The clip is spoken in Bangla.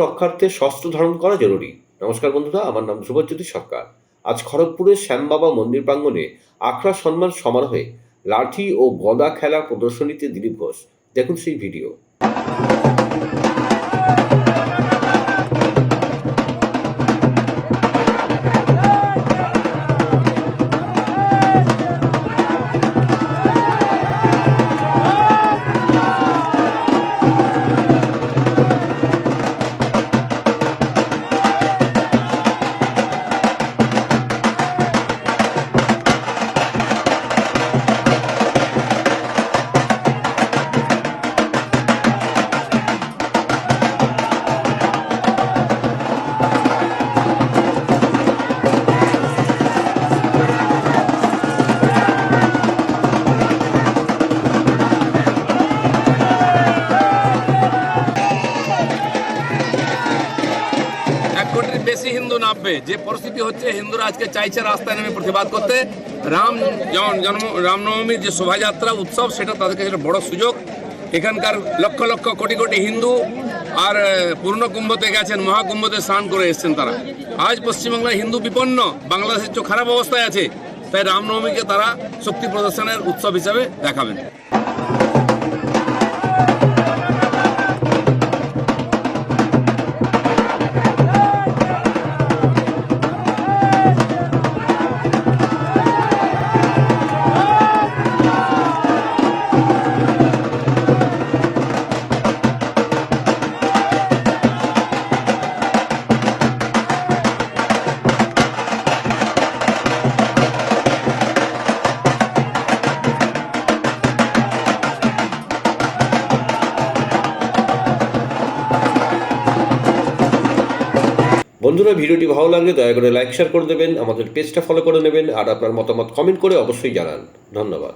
রক্ষার্থে শস্ত্র ধারণ করা জরুরি। নমস্কার বন্ধুরা, আমার নাম ধ্রুবজ্যোতি সরকার। আজ খড়গপুরের শ্যামবাবা মন্দির প্রাঙ্গণে আখড়া সম্মান সমারোহে লাঠি ও গদা খেলার প্রদর্শনীতে দিলীপ ঘোষ। দেখুন সেই ভিডিও। কোটির বেশি হিন্দু নামবে, যে পরিস্থিতি হচ্ছে হিন্দুরা আজকে চাইছে রাস্তায় নেমে প্রতিবাদ করতে। রামনবমীর যে শোভাযাত্রা উৎসব, সেটা তাদের কাছে বড় সুযোগ। এখানকার লক্ষ লক্ষ কোটি কোটি হিন্দু আর পূর্ণ কুম্ভতে গেছেন, মহাকুম্ভতে স্নান করে এসছেন তারা। আজ পশ্চিমবাংলায় হিন্দু বিপন্ন, বাংলাদেশের চেয়ে খারাপ অবস্থায় আছে। তাই রামনবমীকে তারা শক্তি প্রদর্শনের উৎসব হিসাবে দেখাবেন। বন্ধুরা, ভিডিওটি ভালো লাগলে দয়া করে লাইক শেয়ার করে দেবেন, আমাদের পেজটা ফলো করে নেবেন আর আপনার মতামত কমেন্ট করে অবশ্যই জানান। ধন্যবাদ।